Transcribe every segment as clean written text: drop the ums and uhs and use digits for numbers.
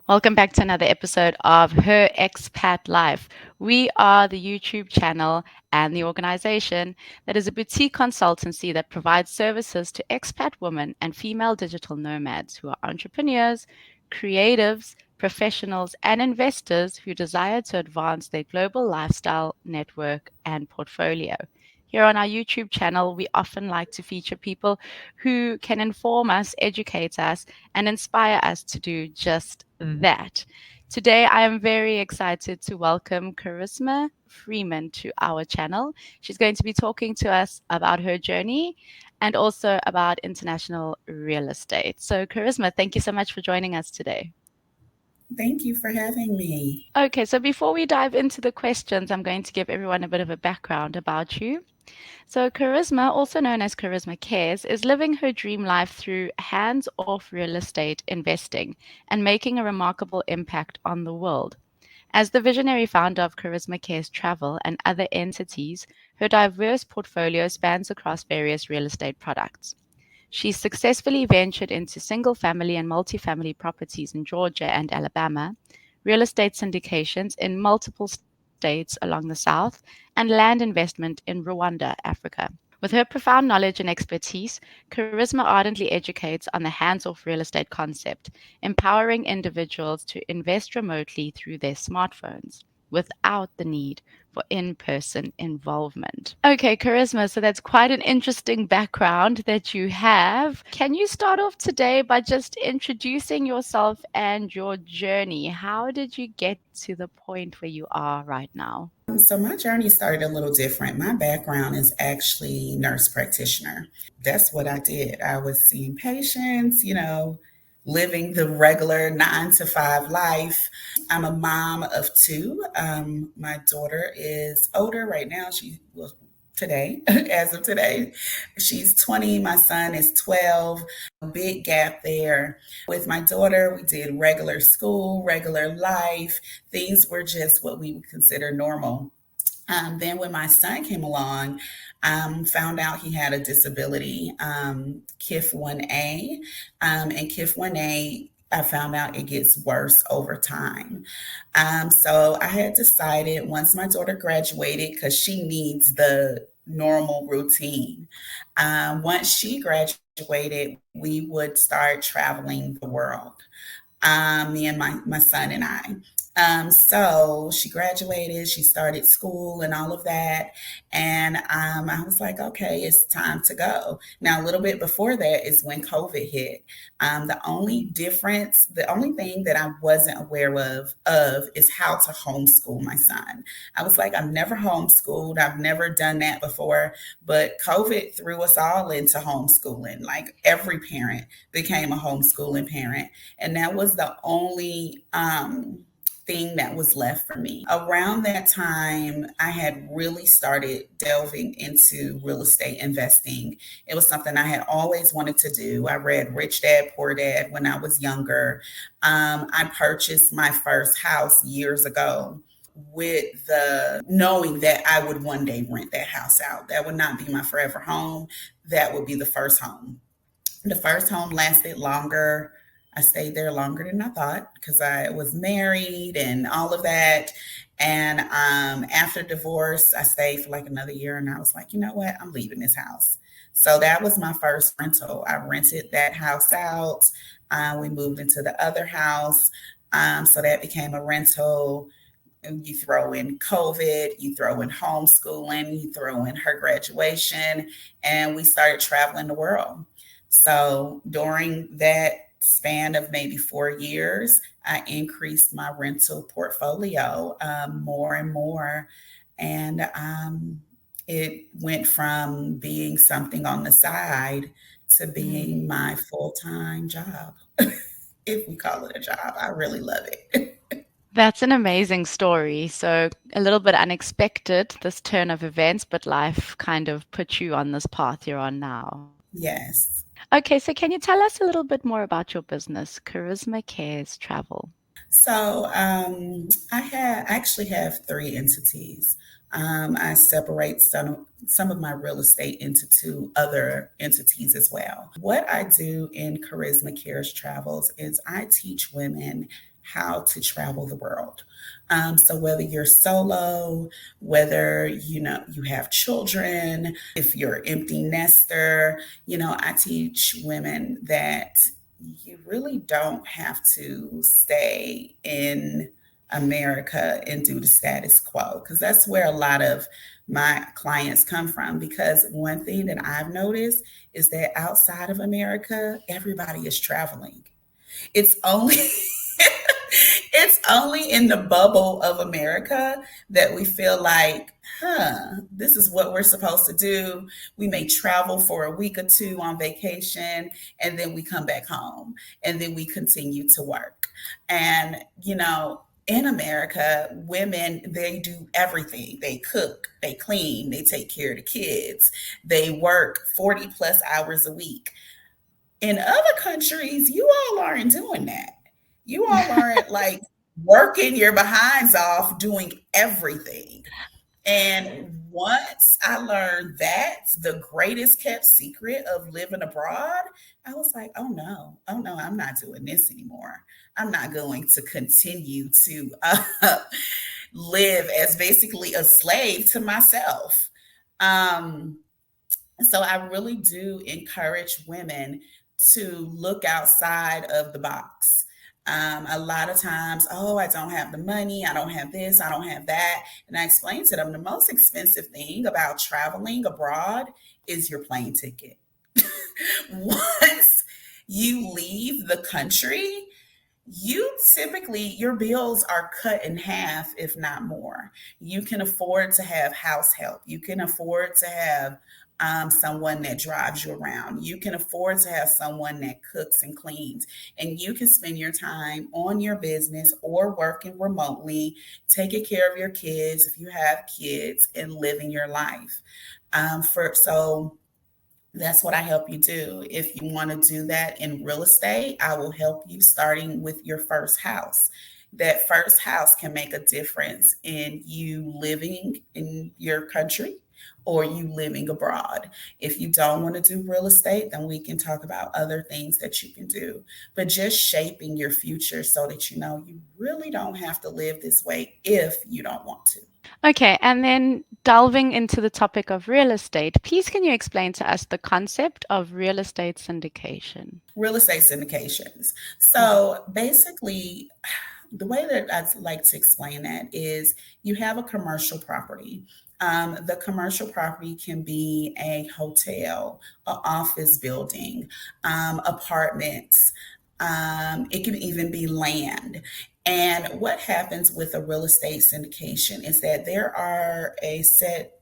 Welcome back to another episode of Her Expat Life. We are the YouTube channel and the organization that is a boutique consultancy that provides services to expat women and female digital nomads who are entrepreneurs, creatives, professionals, and investors who desire to advance their global lifestyle, network, and portfolio. Here on our YouTube channel, we often like to feature people who can inform us, educate us, and inspire us to do just that. Today, I am very excited to welcome Charisma Freeman to our channel. She's going to be talking to us about her journey and also about international real estate. So, Charisma, thank you so much for joining us today. Thank you for having me. Okay, so before we dive into the questions, I'm going to give everyone a bit of a background about you. So, Charisma, also known as Charisma Cares, is living her dream life through hands off real estate investing and making a remarkable impact on the world. As the visionary founder of Charisma Cares Travel and other entities, her diverse portfolio spans across various real estate products. She successfully ventured into single family and multifamily properties in Georgia and Alabama, real estate syndications in multiple states along the South, and land investment in Rwanda, Africa. With her profound knowledge and expertise, Charisma ardently educates on the hands off real estate concept, empowering individuals to invest remotely through their smartphones without the need for in person involvement. Okay, Charisma, so that's quite an interesting background that you have. Can you start off today by just introducing yourself and your journey? How did you get to the point where you are right now? So my journey started a little different. My background is actually nurse practitioner. That's what I did. I was seeing patients, living the regular 9 to 5 life. I'm a mom of two. My daughter is older right now. She will today, as of today, she's 20. My son is 12. Big gap there. With my daughter, we did regular school, regular life. Things were just what we would consider normal. Then when my son came along, found out he had a disability, KIF 1A, and KIF 1A. I found out it gets worse over time. So I had decided once my daughter graduated, because she needs the normal routine. Once she graduated, we would start traveling the world, me and my son and I. So she graduated, she started school and all of that. And I was like, okay, it's time to go. Now, a little bit before that is when COVID hit. The only thing that I wasn't aware of is how to homeschool my son. I was like, I've never homeschooled, I've never done that before, but COVID threw us all into homeschooling. Like every parent became a homeschooling parent. And that was the only thing that was left for me. Around that time, I had really started delving into real estate investing. It was something I had always wanted to do. I read Rich Dad Poor Dad when I was younger. I purchased my first house years ago with the knowing that I would one day rent that house out. That would not be my forever home. That would be the first home. The first home lasted longer. I stayed there longer than I thought because I was married and all of that. And after divorce, I stayed for like another year and I was like, you know what? I'm leaving this house. So that was my first rental. I rented that house out. We moved into the other house. So that became a rental. You throw in COVID, you throw in homeschooling, you throw in her graduation, and we started traveling the world. So during that span of maybe 4 years, I increased my rental portfolio more and more. And it went from being something on the side to being Mm. my full time job. If we call it a job, I really love it. That's an amazing story. So, a little bit unexpected, this turn of events, but life kind of put you on this path you're on now. Yes. Okay, so can you tell us a little bit more about your business, Charisma Cares Travel? I actually have three entities. I separate some of my real estate into two other entities as well. What I do in Charisma Cares Travels is I teach women how to travel the world. So whether you're solo, whether you have children, if you're an empty nester, I teach women that you really don't have to stay in America and do the status quo, because that's where a lot of my clients come from. Because one thing that I've noticed is that outside of America, everybody is traveling. It's only it's only in the bubble of America that we feel like, this is what we're supposed to do. We may travel for a week or two on vacation, and then we come back home, and then we continue to work. And, in America, women, they do everything. They cook, they clean, they take care of the kids, they work 40 plus hours a week. In other countries, you all aren't doing that. You all aren't like working your behinds off doing everything. And once I learned that's the greatest kept secret of living abroad, I was like, oh no, I'm not doing this anymore. I'm not going to continue to live as basically a slave to myself. Um, so I really do encourage women to look outside of the box. A lot of times, oh, I don't have the money, I don't have this, I don't have that. And I explain to them the most expensive thing about traveling abroad is your plane ticket. Once you leave the country, you typically, your bills are cut in half, if not more. You can afford to have house help. You can afford to have someone that drives you around. You can afford to have someone that cooks and cleans. And you can spend your time on your business or working remotely, taking care of your kids if you have kids, and living your life. So that's what I help you do. If you want to do that in real estate, I will help you starting with your first house. That first house can make a difference in you living in your country or you living abroad. If you don't want to do real estate, then we can talk about other things that you can do. But just shaping your future so that you know you really don't have to live this way if you don't want to. Okay, and then delving into the topic of real estate, please can you explain to us the concept of real estate syndication? Real estate syndications. Mhm. So basically, the way that I like to explain that is you have a commercial property. The commercial property can be a hotel, an office building, apartments. It can even be land. And what happens with a real estate syndication is that there are a set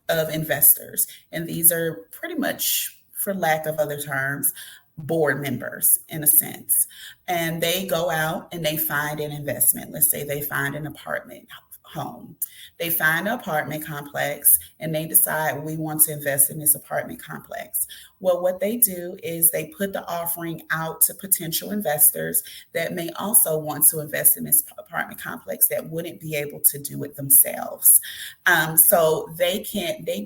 of investors. And these are pretty much, for lack of other terms, board members in a sense. And they go out and they find an investment. Let's say they find an apartment home. They find an apartment complex and they decide we want to invest in this apartment complex. Well, what they do is they put the offering out to potential investors that may also want to invest in this apartment complex that wouldn't be able to do it themselves. So they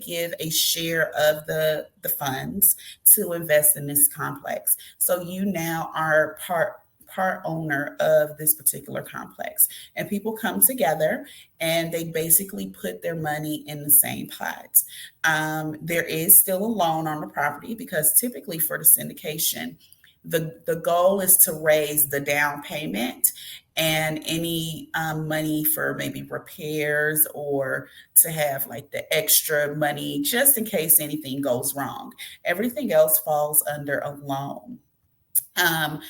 give a share of the funds to invest in this complex. So you now are part owner of this particular complex, and people come together and they basically put their money in the same pot. There is still a loan on the property because typically for the syndication, the goal is to raise the down payment and any money for maybe repairs or to have like the extra money just in case anything goes wrong. Everything else falls under a loan. Um,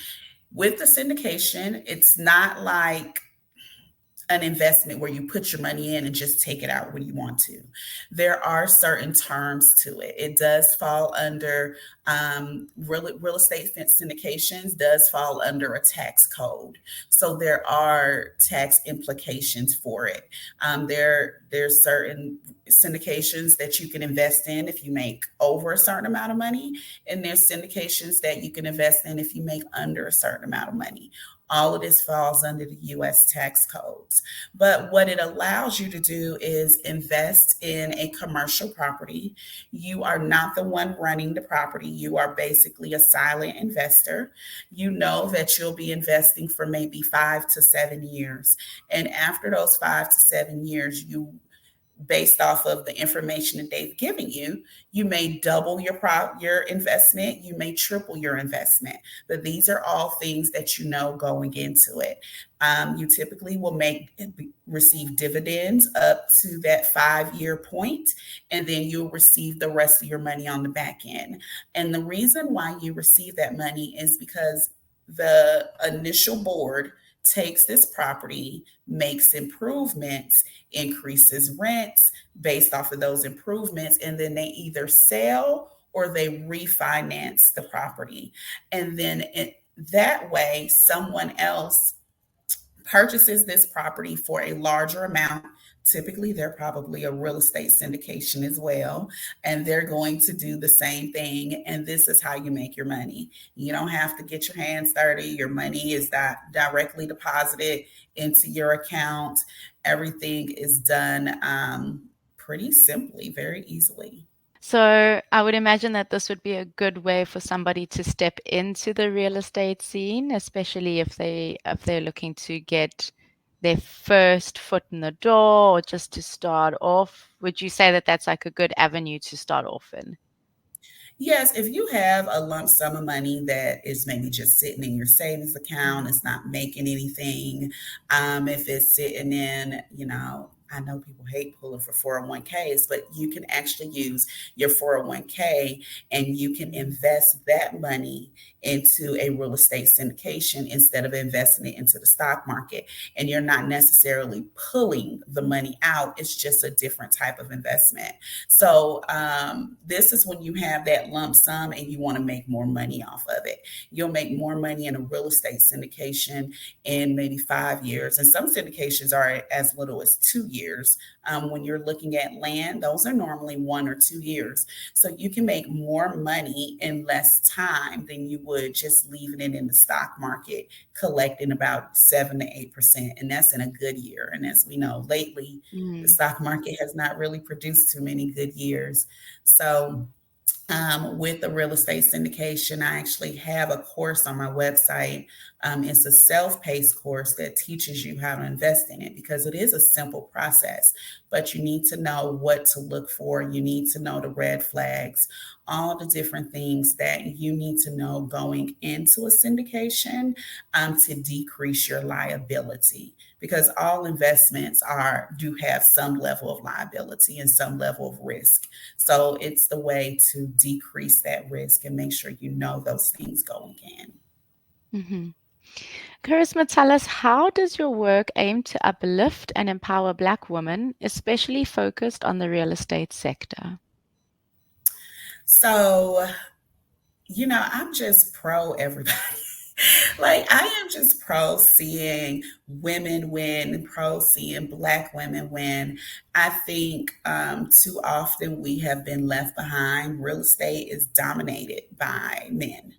with the syndication, it's not like an investment where you put your money in and just take it out when you want to. There are certain terms to it. It does fall under real estate syndications does fall under a tax code. So there are tax implications for it. There's certain syndications that you can invest in if you make over a certain amount of money, and there's syndications that you can invest in if you make under a certain amount of money. All of this falls under the US tax codes. But what it allows you to do is invest in a commercial property. You are not the one running the property. You are basically a silent investor. You know that you'll be investing for maybe 5 to 7 years. And after those 5 to 7 years, you based off of the information that they've given you, you may double your investment, you may triple your investment. But these are all things that you know going into it. You typically will receive dividends up to that 5 year point, and then you'll receive the rest of your money on the back end. And the reason why you receive that money is because the initial board takes this property, makes improvements, increases rents based off of those improvements, and then they either sell or they refinance the property. And then that way, someone else purchases this property for a larger amount. Typically, they're probably a real estate syndication as well, and they're going to do the same thing. And this is how you make your money. You don't have to get your hands dirty. Your money is directly deposited into your account. Everything is done pretty simply, very easily. So I would imagine that this would be a good way for somebody to step into the real estate scene, especially if they're looking to get their first foot in the door or just to start off. Would you say that that's like a good avenue to start off in? Yes, if you have a lump sum of money that is maybe just sitting in your savings account, Mhm. it's not making anything. If it's sitting in, I know people hate pulling for 401ks, but you can actually use your 401k and you can invest that money into a real estate syndication instead of investing it into the stock market. And you're not necessarily pulling the money out, it's just a different type of investment. So this is when you have that lump sum and you want to make more money off of it. You'll make more money in a real estate syndication in maybe 5 years. And some syndications are as little as 2 years. When you're looking at land, those are normally 1 or 2 years. So you can make more money in less time than you would just leaving it in the stock market, collecting about 7 to 8%. And that's in a good year. And as we know, lately, the Mm. stock market has not really produced too many good years. So with the real estate syndication, I actually have a course on my website. It's a self paced course that teaches you how to invest in it because it is a simple process, but you need to know what to look for. You need to know the red flags, all the different things that you need to know going into a syndication to decrease your liability because all investments are do have some level of liability and some level of risk. So it's the way to decrease that risk and make sure you know those things going in. Hmm. Charisma, tell us, how does your work aim to uplift and empower Black women, especially focused on the real estate sector? So, I'm just pro everybody. Like, I am just pro seeing women win, pro seeing Black women win. I think too often we have been left behind. Real estate is dominated by men.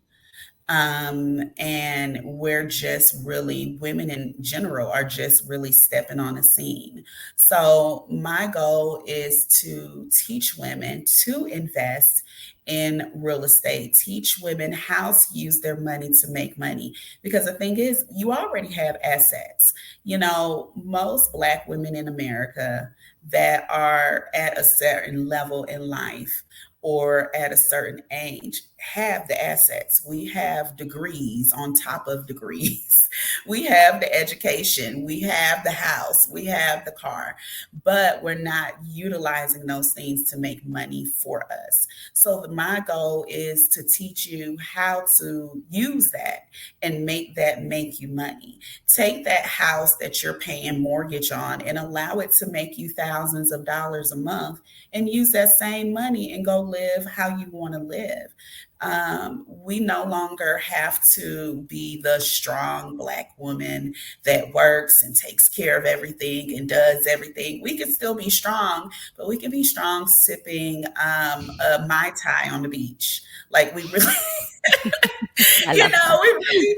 And we're just really, women in general are just really stepping on the scene. So my goal is to teach women to invest in real estate, teach women how to use their money to make money. Because the thing is, you already have assets. Most Black women in America that are at a certain level in life or at a certain age have the assets. We have degrees on top of degrees. We have the education, we have the house, we have the car, but we're not utilizing those things to make money for us. So my goal is to teach you how to use that and make that make you money. Take that house that you're paying mortgage on and allow it to make you thousands of dollars a month and use that same money and go live how you want to live. We no longer have to be the strong Black woman that works and takes care of everything and does everything. We can still be strong, but we can be strong sipping a Mai Tai on the beach. Like we really, I love that. we really,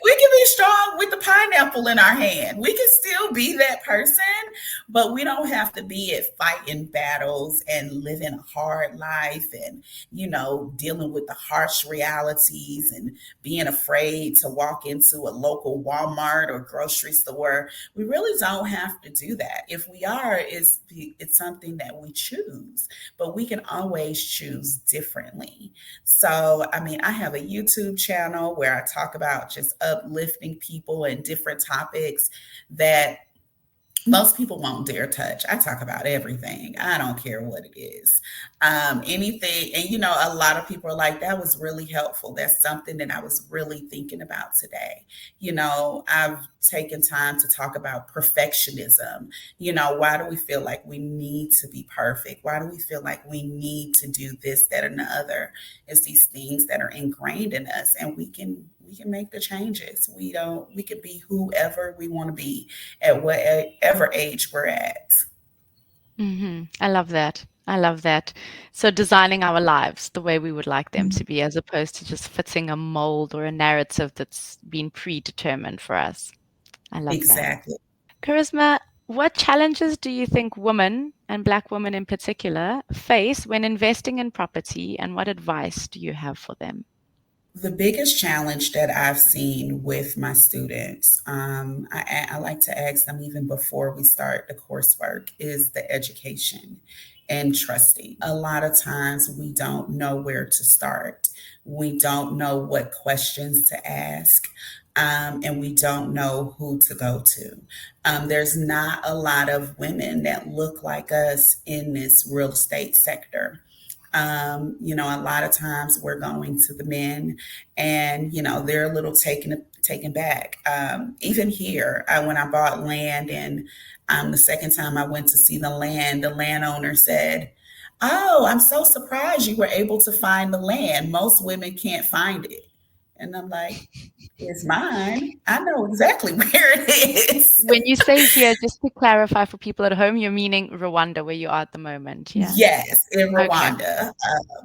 we can be strong with the pineapple in our hand. We can still be that person, but we don't have to be at fighting battles and living a hard life and, dealing with the harsh realities and being afraid to walk into a local Walmart or grocery store. We really don't have to do that. If we are, it's something that we choose, but we can always choose differently. So, I mean, I have a YouTube channel where I talk about just uplifting people and different topics that most people won't dare touch. I talk about everything. I don't care what it is. Anything. And, a lot of people are like, that was really helpful. That's something that I was really thinking about today. I've taken time to talk about perfectionism. Why do we feel like we need to be perfect? Why do we feel like we need to do this, that, and the other? It's these things that are ingrained in us, and we can make the changes. We can be whoever we want to be at whatever age we're at. I love that. I love that. So designing our lives the way we would like them Mhm. to be, as opposed to just fitting a mold or a narrative that's been predetermined for us. I love that. Exactly. Charisma, what challenges do you think women, and Black women in particular, face when investing in property, and what advice do you have for them? The biggest challenge that I've seen with my students, I like to ask them even before we start the coursework, is the education and trusting. A lot of times we don't know where to start. We don't know what questions to ask. And we don't know who to go to. There's not a lot of women that look like us in this real estate sector. A lot of times we're going to the men and, they're a little taken back. Even here, when I bought land and the second time I went to see the landowner said, "Oh, I'm so surprised you were able to find the land. Most women can't find it." And I'm like, "It's mine. I know exactly where it is." When you say here, just to clarify for people at home, you're meaning Rwanda, where you are at the moment, yeah? Yes, in Okay. Rwanda.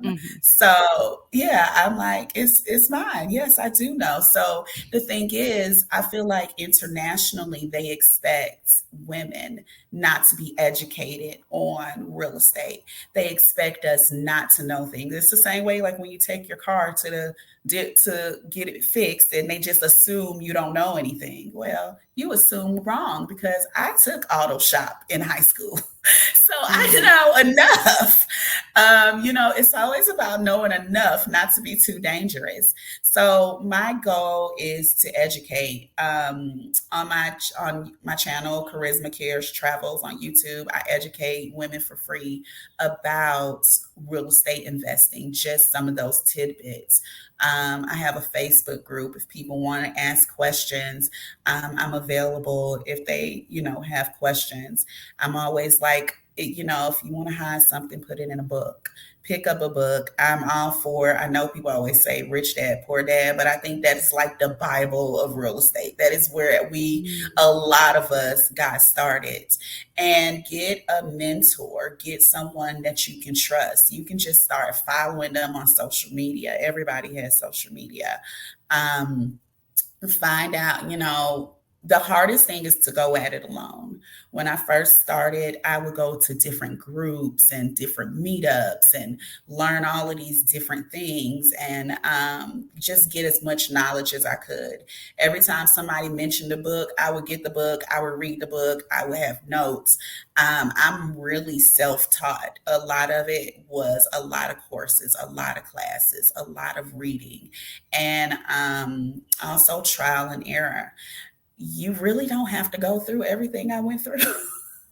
Mhm. So yeah, I'm like, it's mine. Yes, I do know. So the thing is, I feel like internationally they expect women not to be educated on real estate. They expect us not to know things. It's the same way like when you take your car to the to get it fixed and they just assume you don't know anything. Well, you assume wrong because I took auto shop in high school. So I Mm. know enough. It's always about knowing enough not to be too dangerous. So my goal is to educate. On my channel, Charisma Cares Travels on YouTube, I educate women for free about real estate investing, just some of those tidbits. I have a Facebook group if people want to ask questions. I'm available if they, have questions. I'm always like, if you want to hide something, put it in a book. Pick up a book. I'm all for, I know people always say rich dad, poor dad, but I think that's like the Bible of real estate. That is where Mm. a lot of us got started. And get a mentor, get someone that you can trust. You can just start following them on social media. Everybody has social media. Um, Find out, the hardest thing is to go at it alone. When I first started, I would go to different groups and different meetups and learn all of these different things and just get as much knowledge as I could. Every time somebody mentioned a book, I would get the book, I would read the book, I would have notes. I'm really self taught. A lot of it was a lot of courses, a lot of classes, a lot of reading, and also trial and error. You really don't have to go through everything I went through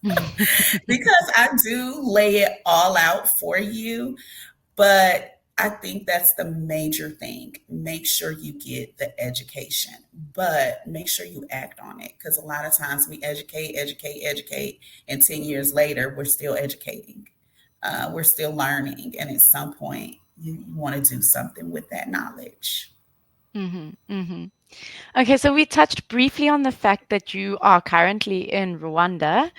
because I do lay it all out for you. But I think that's the major thing. Make sure you get the education, but make sure you act on it because a lot of times we educate, educate, educate, and 10 years later, we're still educating. We're still learning. And at some point, you want to do something with that knowledge. Mhm, mhm. Okay, so we touched briefly on the fact that you are currently in Rwanda.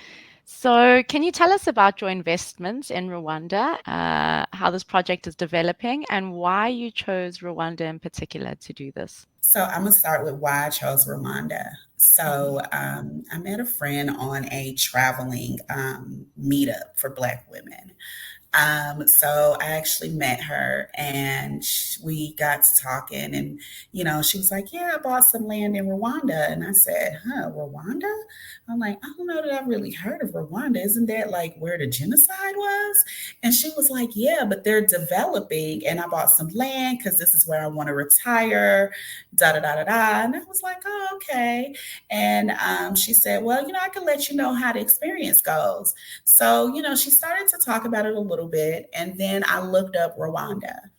So, can you tell us about your investments in Rwanda, how this project is developing, and why you chose Rwanda in particular to do this? So I'm gonna start with why I chose Rwanda. Mhm. So I met a friend on a traveling meetup for Black women. So I actually met her and we got to talking, and she was like, "Yeah, I bought some land in Rwanda," and I said, "Huh, Rwanda?" I'm like, "I don't know that I've really heard of Rwanda. Isn't that like where the genocide was?" And she was like, "Yeah, but they're developing, and I bought some land because this is where I want to retire." Da da da da da. And I was like, "Oh, okay." And she said, "Well, I can let you know how the experience goes." So, she started to talk about it a little bit. And then I looked up Rwanda.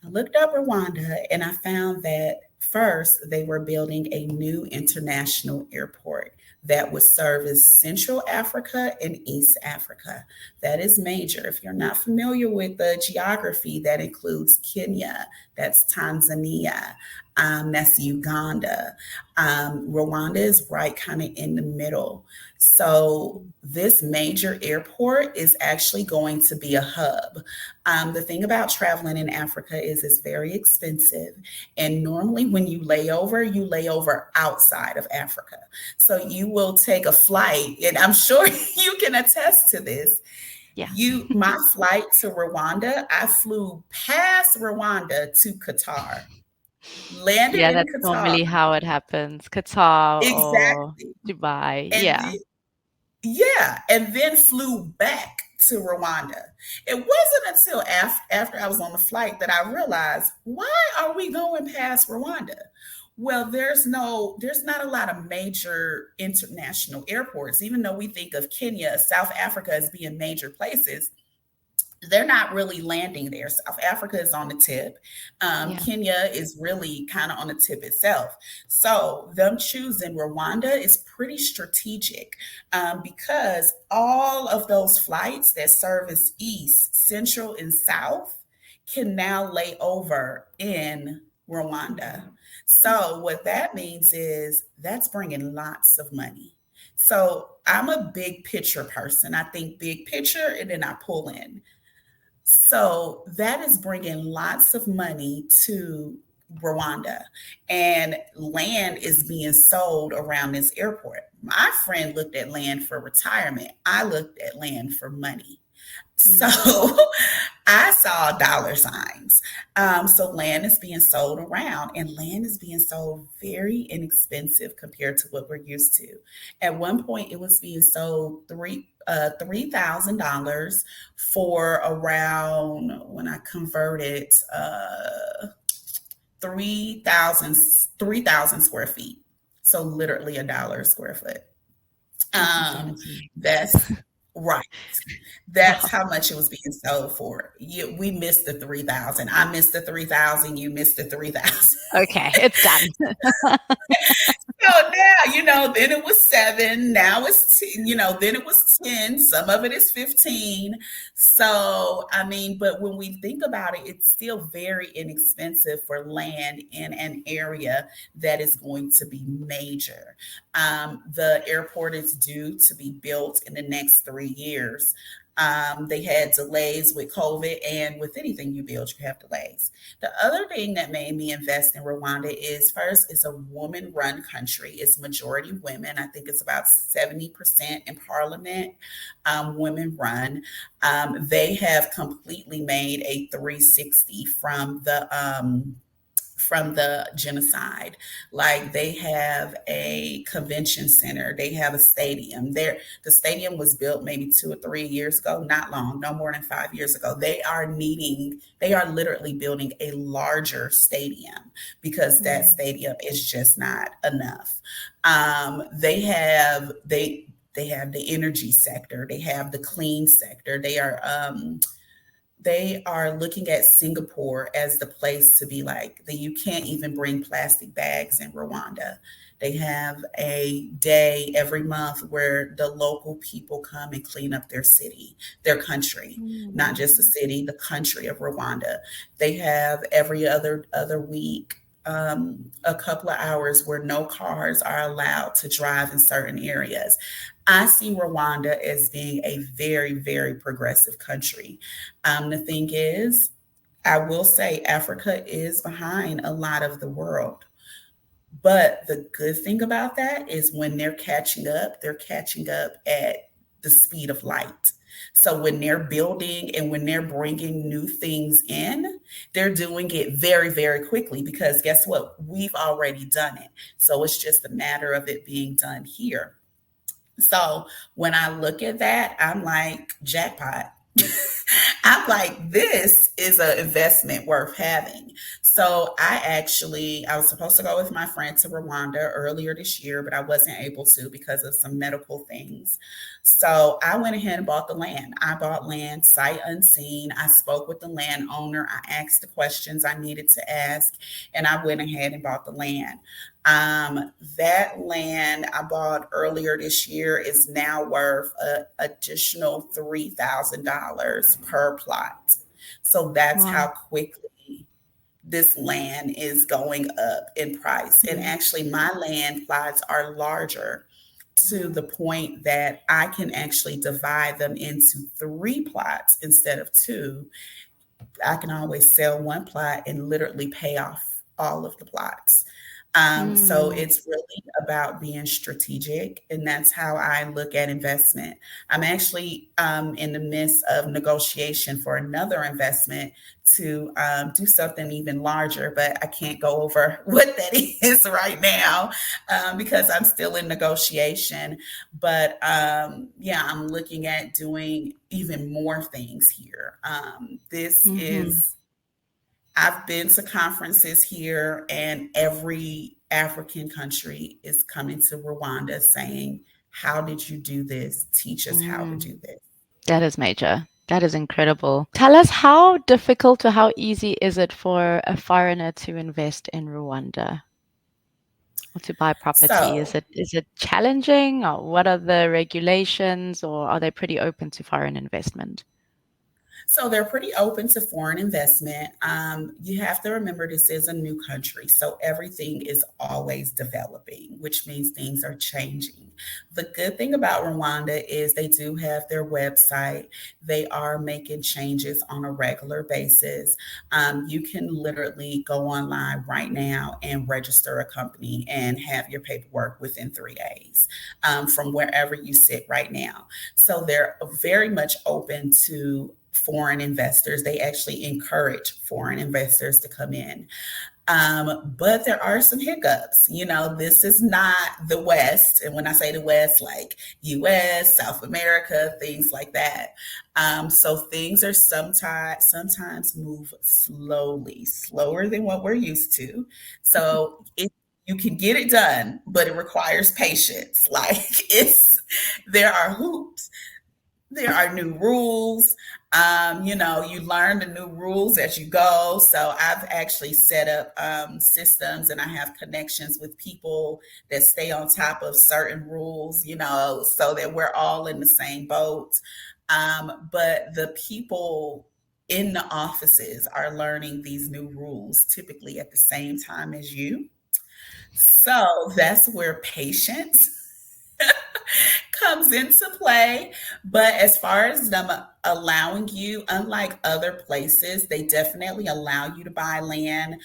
I looked up Rwanda and I found that first they were building a new international airport that would service Central Africa and East Africa. That is major. If you're not familiar with the geography, that includes Kenya, that's Tanzania, that's Uganda. Rwanda is right kind of in the middle. So, this major airport is actually going to be a hub. The thing about traveling in Africa is it's very expensive. And normally, when you lay over outside of Africa. So you will take a flight, and I'm sure you can attest to this. Yeah. My flight to Rwanda, I flew past Rwanda to Qatar, landed Yeah, in that's Qatar. normally how it happens. Qatar or Exactly. Dubai. And Yeah. then, yeah, and then flew back to Rwanda. It wasn't until after I was on the flight that I realized, why are we going past Rwanda? Well, there's not a lot of major international airports, even though we think of Kenya, South Africa as being major places. They're not really landing there. South Africa is on the tip. Yeah. Kenya is really kind of on the tip itself. So them choosing Rwanda is pretty strategic, because all of those flights that service East, Central, and South can now lay over in Rwanda. Mhm. So what that means is that's bringing lots of money. So I'm a big picture person. I think big picture and then I pull in. So that is bringing lots of money to Rwanda, and land is being sold around this airport. My friend looked at land for retirement. I looked at land for money. So Mm. I saw dollar signs. So land is being sold around, and land is being sold very inexpensive compared to what we're used to. At one point, it was being sold $3,000 for around, when I converted, 3,000 square feet. So literally a dollar a square foot. That's Um, insanity. that's right. That's Wow. how much it was being sold for. We missed the 3,000. I missed the 3,000. You missed the 3,000. Okay, it's done. So now, then it was seven. Now it's 10, then it was 10. Some of it is 15. So, I mean, but when we think about it, it's still very inexpensive for land in an area that is going to be major. The airport is due to be built in the next 3 years. They had delays with COVID, and with anything you build, you have delays. The other thing that made me invest in Rwanda is, first, it's a woman run country. It's majority women. I think it's about 70% in parliament, women run. They have completely made a 360 from the genocide. Like, they have a convention center, they have a stadium. The stadium was built maybe 2 or 3 years ago, not long, no more than 5 years ago. They are literally building a larger stadium because that Mm. stadium is just not enough. They have the energy sector, they have the clean sector. They are looking at Singapore as the place to be, like, that you can't even bring plastic bags in Rwanda. They have a day every month where the local people come and clean up their city, their country, not Mm. just the city, the country of Rwanda. They have every other week a couple of hours where no cars are allowed to drive in certain areas. I see Rwanda as being a very, very progressive country. The thing is, I will say Africa is behind a lot of the world. But the good thing about that is when they're catching up at the speed of light. So when they're building and when they're bringing new things in, they're doing it very, very quickly because guess what? We've already done it. So it's just a matter of it being done here. So when I look at that, I'm like, jackpot. I'm like, this is an investment worth having. So I was supposed to go with my friend to Rwanda earlier this year, but I wasn't able to because of some medical things. So I went ahead and bought the land. I bought land sight unseen. I spoke with the landowner. I asked the questions I needed to ask, and I went ahead and bought the land. That land I bought earlier this year is now worth an additional $3,000 per plot. So that's how Wow. quickly this land is going up in price. And Mm. actually, my land plots are larger to the point that I can actually divide them into three plots instead of two. I can always sell one plot and literally pay off all of the plots. So Mm. it's really about being strategic, and that's how I look at investment. I'm actually in the midst of negotiation for another investment to do something even larger, but I can't go over what that is right now because I'm still in negotiation. But yeah, I'm looking at doing even more things here. This Mhm. is I've been to conferences here, and every African country is coming to Rwanda saying, how did you do this? Teach us how to Mm. do this. That is major. That is incredible. Tell us how difficult or how easy is it for a foreigner to invest in Rwanda or to buy property? So, Is it challenging or what are the regulations or are they pretty open to foreign investment? So they're pretty open to foreign investment. You have to remember this is a new country, so everything is always developing, which means things are changing. The good thing about Rwanda is they do have their website. They are making changes on a regular basis. You can literally go online right now and register a company and have your paperwork within 3 days from wherever you sit right now. So they're very much open to foreign investors. They actually encourage foreign investors to come in. But there are some hiccups. You know, this is not the West. And when I say the West, like US, South America, things like that. So things are sometimes move slowly, slower than what we're used to. So you can get it done, but it requires patience. Like there are hoops, there are new rules. You learn the new rules as you go. So I've actually set up systems, and I have connections with people that stay on top of certain rules, so that we're all in the same boat. But the people in the offices are learning these new rules typically at the same time as you. So that's where patience comes into play. But as far as them allowing you, unlike other places, they definitely allow you to buy land.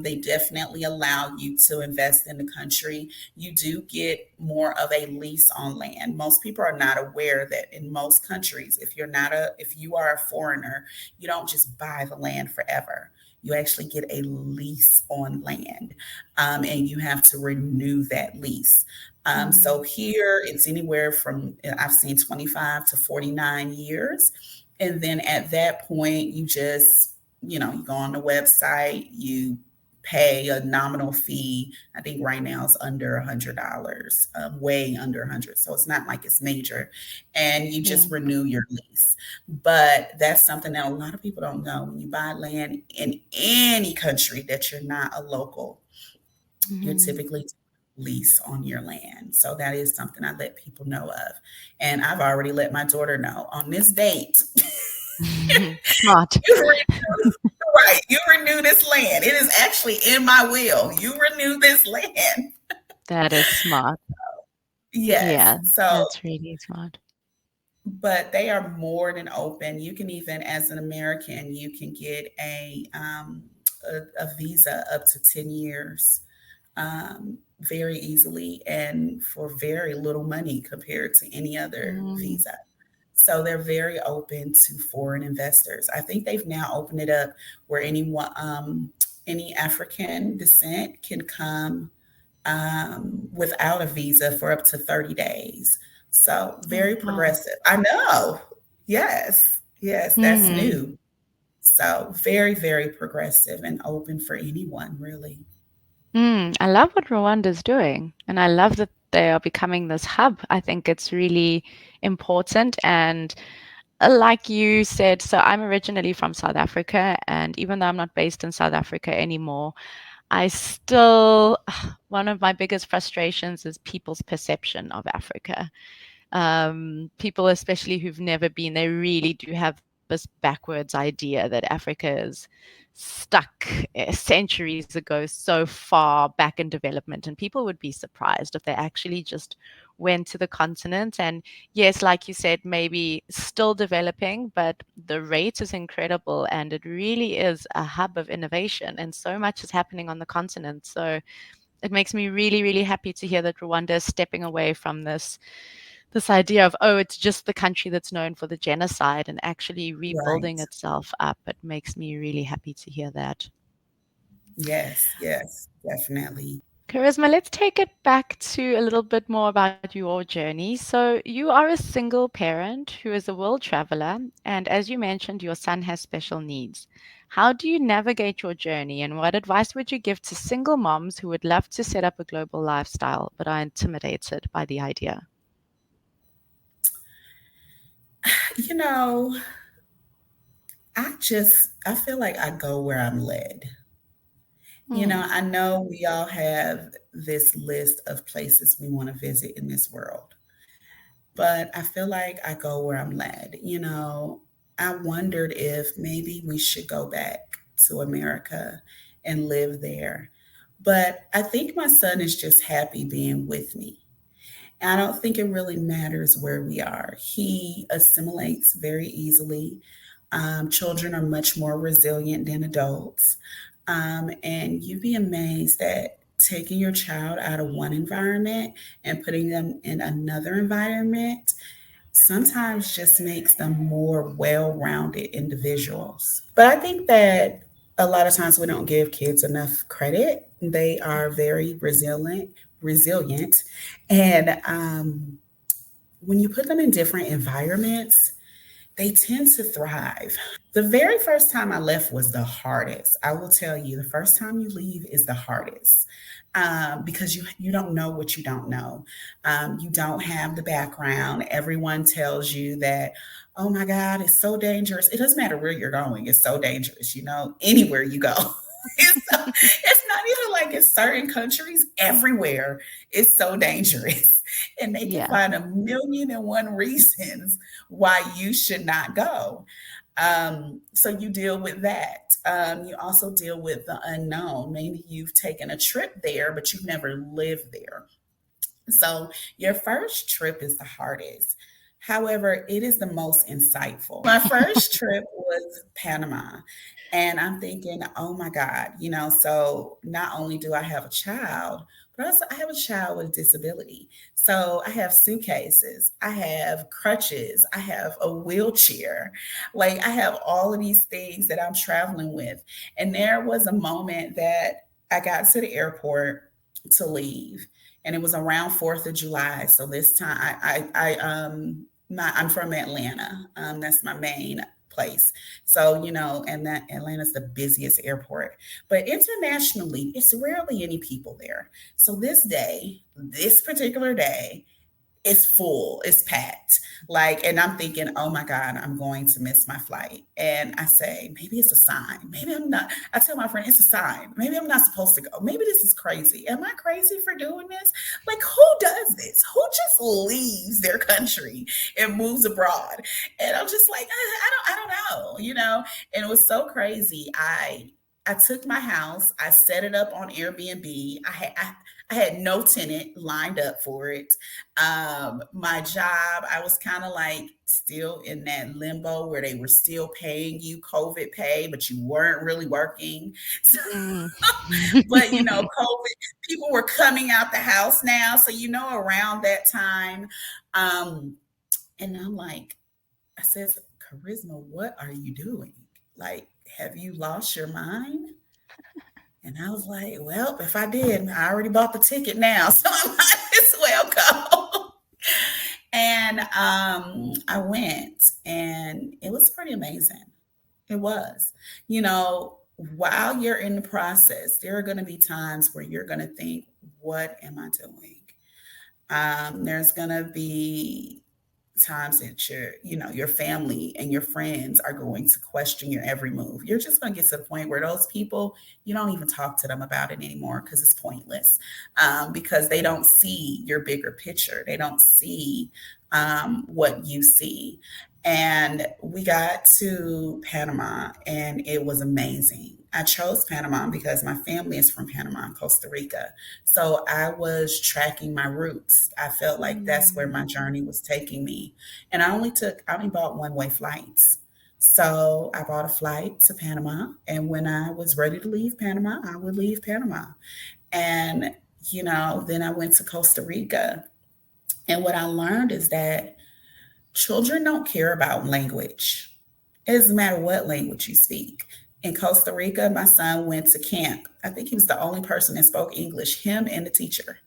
They definitely allow you to invest in the country. You do get more of a lease on land. Most people are not aware that in most countries, if you are a foreigner, you don't just buy the land forever. You actually get a lease on land, and you have to renew that lease. So Mm. here it's anywhere from, I've seen 25 to 49 years. And then at that point, you go on the website, you pay a nominal fee. I think right now it's under $100, way under 100. So it's not like it's major. And you Yeah. just renew your lease. But that's something that a lot of people don't know. When you buy land in any country that you're not a local, you're Mhm. typically lease on your land. So that is something I let people know of. And I've already let my daughter know on this date, Smart. you renew, right, you renew this land. It is actually in my will. You renew this land. That is smart. Yes. Yeah, So that's really smart. but they are more than open. You can even, as an American, you can get a visa up to 10 years very easily and for very little money compared to any other Mm, visa. So they're very open to foreign investors. I think they've now opened it up where anyone, any African descent can come without a visa for up to 30 days. So oh, very wow. progressive. I know. Yes. Yes, that's Mm, new. So very, very progressive and open for anyone, really. I love what Rwanda's doing, and I love that they are becoming this hub. I think it's really important. And like you said, so I'm originally from South Africa, and even though I'm not based in South Africa anymore, I still, one of my biggest frustrations is people's perception of Africa. People, especially who've never been, they really do have this backwards idea that Africa is stuck centuries ago, so far back in development. And people would be surprised if they actually just went to the continent. And yes, like you said, maybe still developing, but the rate is incredible. And it really is a hub of innovation. And so much is happening on the continent. So it makes me really, really happy to hear that Rwanda is stepping away from this idea of, oh, it's just the country that's known for the genocide and actually rebuilding Right. itself up. It makes me really happy to hear that. Yes, yes, definitely. Charisma, let's take it back to a little bit more about your journey. So, you are a single parent who is a world traveler, and as you mentioned, your son has special needs. How do you navigate your journey, and what advice would you give to single moms who would love to set up a global lifestyle but are intimidated by the idea? You know, I feel like I go where I'm led. Hmm. I know we all have this list of places we want to visit in this world, but I feel like I go where I'm led. I wondered if maybe we should go back to America and live there. But I think my son is just happy being with me. I don't think it really matters where we are. He assimilates very easily. Children are much more resilient than adults. And you'd be amazed that taking your child out of one environment and putting them in another environment sometimes just makes them more well rounded individuals. But I think that a lot of times we don't give kids enough credit. They are very resilient. And when you put them in different environments, they tend to thrive. The very first time I left was the hardest. I will tell you, the first time you leave is the hardest because you don't know what you don't know. You don't have the background. Everyone tells you that, oh my God, it's so dangerous. It doesn't matter where you're going, it's so dangerous, anywhere you go. It's not even like in certain countries, everywhere is so dangerous. And they can Yeah. find a million and one reasons why you should not go. So you deal with that. You also deal with the unknown. Maybe you've taken a trip there, but you've never lived there. So your first trip is the hardest. However, it is the most insightful. My first trip was Panama. And I'm thinking, oh my God, so not only do I have a child, but also I have a child with a disability. So I have suitcases, I have crutches, I have a wheelchair. Like I have all of these things that I'm traveling with. And there was a moment that I got to the airport to leave and it was around 4th of July. So this time I'm from Atlanta. That's my main place. So, and that Atlanta's the busiest airport. But internationally, it's rarely any people there. So this particular day, it's full, it's packed. Like, and I'm thinking, oh my God, I'm going to miss my flight. And I say, maybe it's a sign. Maybe I'm not. I tell my friend, it's a sign. Maybe I'm not supposed to go. Maybe this is crazy. Am I crazy for doing this? Like, who does this? Who just leaves their country and moves abroad? And I'm just like, I don't know, you know? And it was so crazy. I took my house, I set it up on Airbnb. I had no tenant lined up for it. My job, I was kind of like still in that limbo where they were still paying you COVID pay, but you weren't really working. So, Mm. but you know, COVID, people were coming out the house now. So, you know, around that time, um, and I'm like, I said, Charisma, what are you doing? Like, have you lost your mind? And I was like, well, if I did, I already bought the ticket now, so I might as well go. And I went, and it was pretty amazing. It was. You know, while you're in the process, there are going to be times where you're going to think, what am I doing? There's going to be times that your family and your friends are going to question your every move. You're just going to get to the point where those people, you don't even talk to them about it anymore because it's pointless, because they don't see your bigger picture. They don't see what you see. And we got to Panama, and it was amazing. I chose Panama because my family is from Panama and Costa Rica. So I was tracking my roots. I felt like that's where my Mm. journey was taking me. And I only bought one-way flights. So I bought a flight to Panama. And when I was ready to leave Panama, I would leave Panama. And, then I went to Costa Rica. And what I learned is that children don't care about language. It doesn't matter what language you speak. In Costa Rica, my son went to camp. I think he was the only person that spoke English, him and the teacher.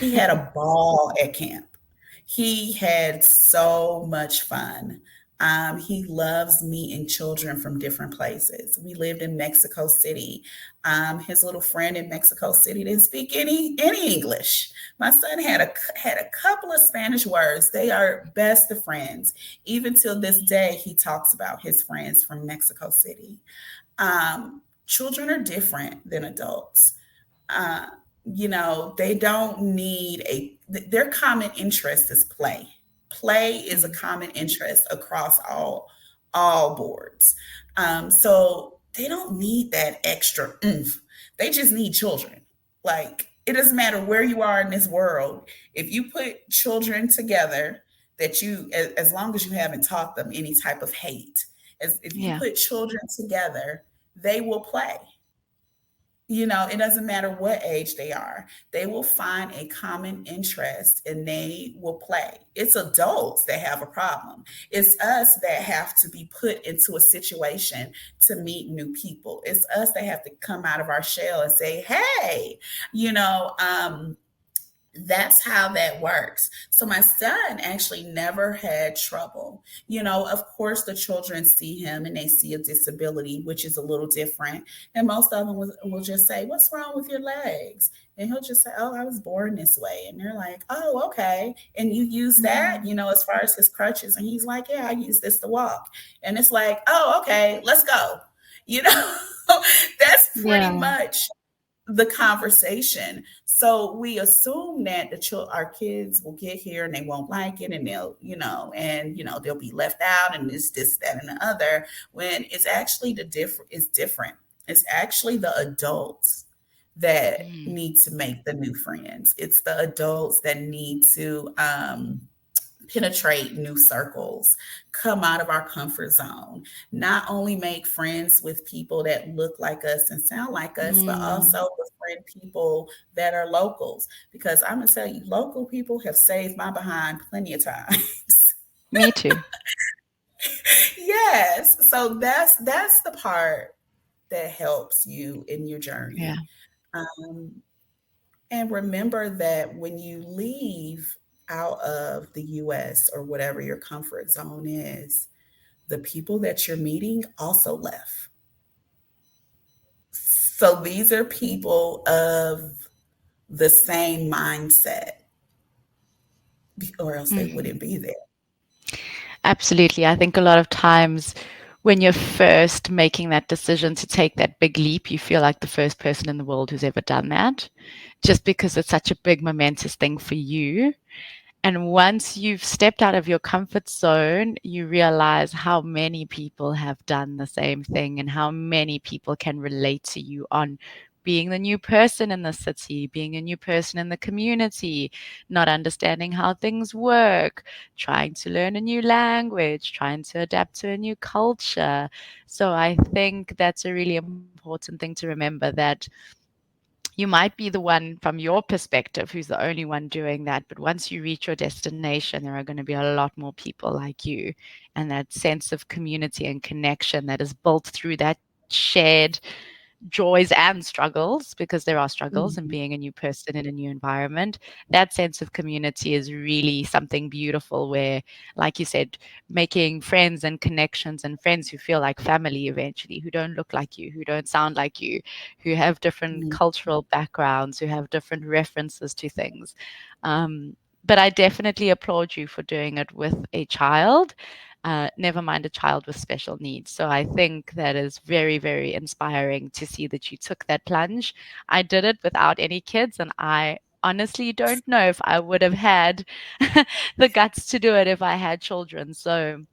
He had a ball at camp. He had so much fun. He loves meeting children from different places. We lived in Mexico City. His little friend in Mexico City didn't speak any English. My son had a couple of Spanish words. They are best of friends. Even till this day, he talks about his friends from Mexico City. Children are different than adults. uh, they don't need their common interest is play. Play is a Mm. common interest across all boards. So they don't need that extra oomph. They just need children. Like, it doesn't matter where you are in this world. If you put children together, as long as you haven't taught them any type of hate, as if you Yeah. put children together, they will play. It doesn't matter what age they are. They will find a common interest and they will play. It's adults that have a problem. It's us that have to be put into a situation to meet new people. It's us that have to come out of our shell and say, hey, you know, um, that's how that works. So my son actually never had trouble. Of course, the children see him and they see a disability, which is a little different. And most of them will just say, what's wrong with your legs? And he'll just say, oh, I was born this way. And they're like, oh, okay. And you use that, Mm. as far as his crutches. And he's like, yeah, I use this to walk. And it's like, oh, okay, let's go. You know, that's pretty Yeah. much the conversation. So we assume that our kids will get here and they won't like it, and they'll be left out, and this, that, and the other. When it's actually it's different. It's actually the adults that Mm. need to make the new friends. It's the adults that need to penetrate new circles, come out of our comfort zone, not only make friends with people that look like us and sound like us, but Mm. also befriend people that are locals. Because I'm going to tell you, local people have saved my behind plenty of times. Me too. Yes. So that's the part that helps you in your Yeah. journey. Um, And remember that when you leave out of the US or whatever your comfort zone is, the people that you're meeting also left. So these are people of the same mindset. or else they Mhm. wouldn't be there. Absolutely. I think a lot of times when you're first making that decision to take that big leap, you feel like the first person in the world who's ever done that, just because it's such a big, momentous thing for you. And once you've stepped out of your comfort zone, you realize how many people have done the same thing and how many people can relate to you on being the new person in the city, being a new person in the community, not understanding how things work, trying to learn a new language, trying to adapt to a new culture. So I think that's a really important thing to remember, that you might be the one from your perspective who's the only one doing that. But once you reach your destination, there are going to be a lot more people like you. And that sense of community and connection that is built through that shared joys and struggles, because there are struggles in Mhm. being a new person in a new environment. That sense of community is really something beautiful, where, like you said, making friends and connections and friends who feel like family eventually, who don't look like you, who don't sound like you, who have different Mhm. cultural backgrounds, who have different references to things. But I definitely applaud you for doing it with a child, never mind a child with special needs. So I think that is very, very inspiring to see that you took that plunge. I did it without any kids, and I honestly don't know if I would have had the guts to do it if I had children. So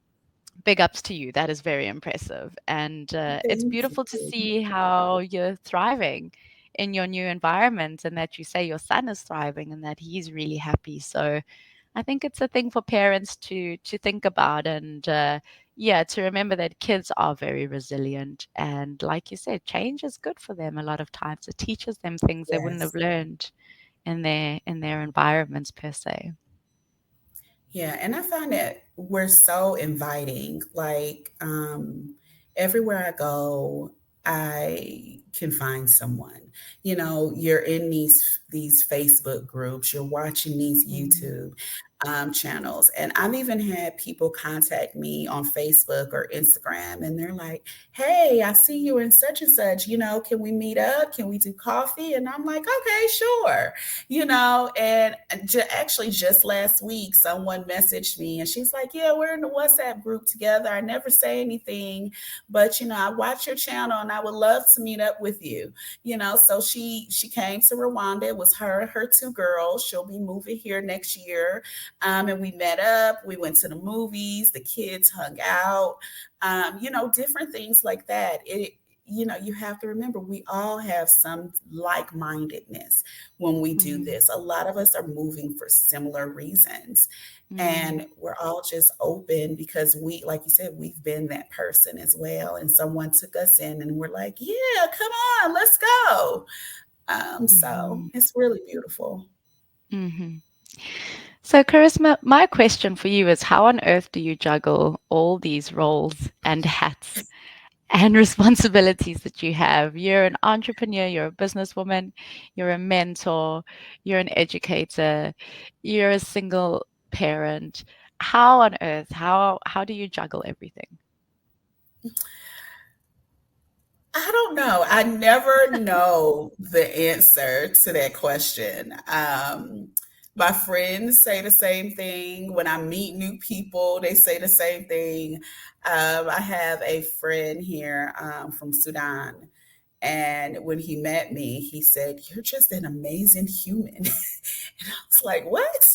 big ups to you. That is very impressive. And it's Thank beautiful to you. see how you're thriving in your new environment, and that you say your son is thriving and that he's really happy. So I think it's a thing for parents to think about, and yeah, to remember that kids are very resilient, and like you said, change is good for them. A lot of times, it teaches them things they wouldn't have Yes. learned in their environments per se. Yeah, and I find that we're so inviting. Like, everywhere I go, I can find someone. You know, you're in these Facebook groups, you're watching these Mm, YouTube channels, and I've even had people contact me on Facebook or Instagram, and they're like, "Hey, I see you in such and such. You know, can we meet up? Can we do coffee?" And I'm like, "Okay, sure." And actually just last week someone messaged me and she's like, "Yeah, we're in the WhatsApp group together. I never say anything, but I watch your channel and I would love to meet up with you." So she came to Rwanda. It was her and her two girls. She'll be moving here next year. And we met up, we went to the movies, the kids hung out, different things like that. You have to remember we all have some like-mindedness when we do mm, this. A lot of us are moving for similar reasons. mm, And we're all just open because like you said, we've been that person as well. And someone took us in and we're like, "Yeah, come on, let's go." So mhm, it's really beautiful. mhm. So, Charisma, my question for you is, how on earth do you juggle all these roles and hats and responsibilities that you have? You're an entrepreneur, you're a businesswoman, you're a mentor, you're an educator, you're a single parent. How on earth, how do you juggle everything? I don't know. I never know the answer to that question. My friends say the same thing. When I meet new people, they say the same thing. I have a friend here from Sudan, and when he met me, he said, "You're just an amazing human." And I was like, "What?"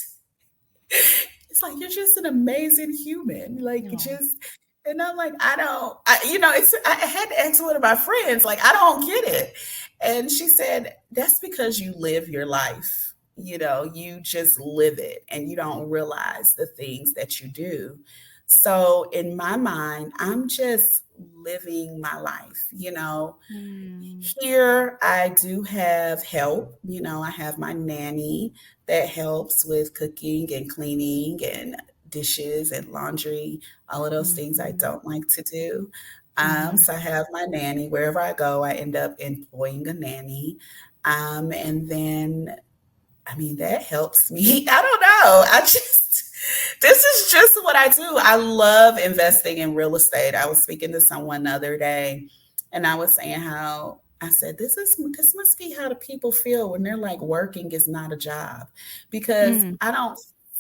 It's like, "You're just an amazing human. Like, No. just," and I'm like, "I don't," I had to ask one of my friends, like, "I don't get it." And she said, "That's because you live your life. You just live it and you don't realize the things that you do." So in my mind, I'm just living my life. Mm, Here, I do have help. I have my nanny that helps with cooking and cleaning and dishes and laundry, all of those things I mhm, don't like to do. mhm, So I have my nanny. Wherever I go, I end up employing a nanny. And then, I mean, that helps me. I don't know. This is just what I do. I love investing in real estate. I was speaking to someone the other day and I was saying how I said, this must be how the people feel when they're like working is not a job because mm, I don't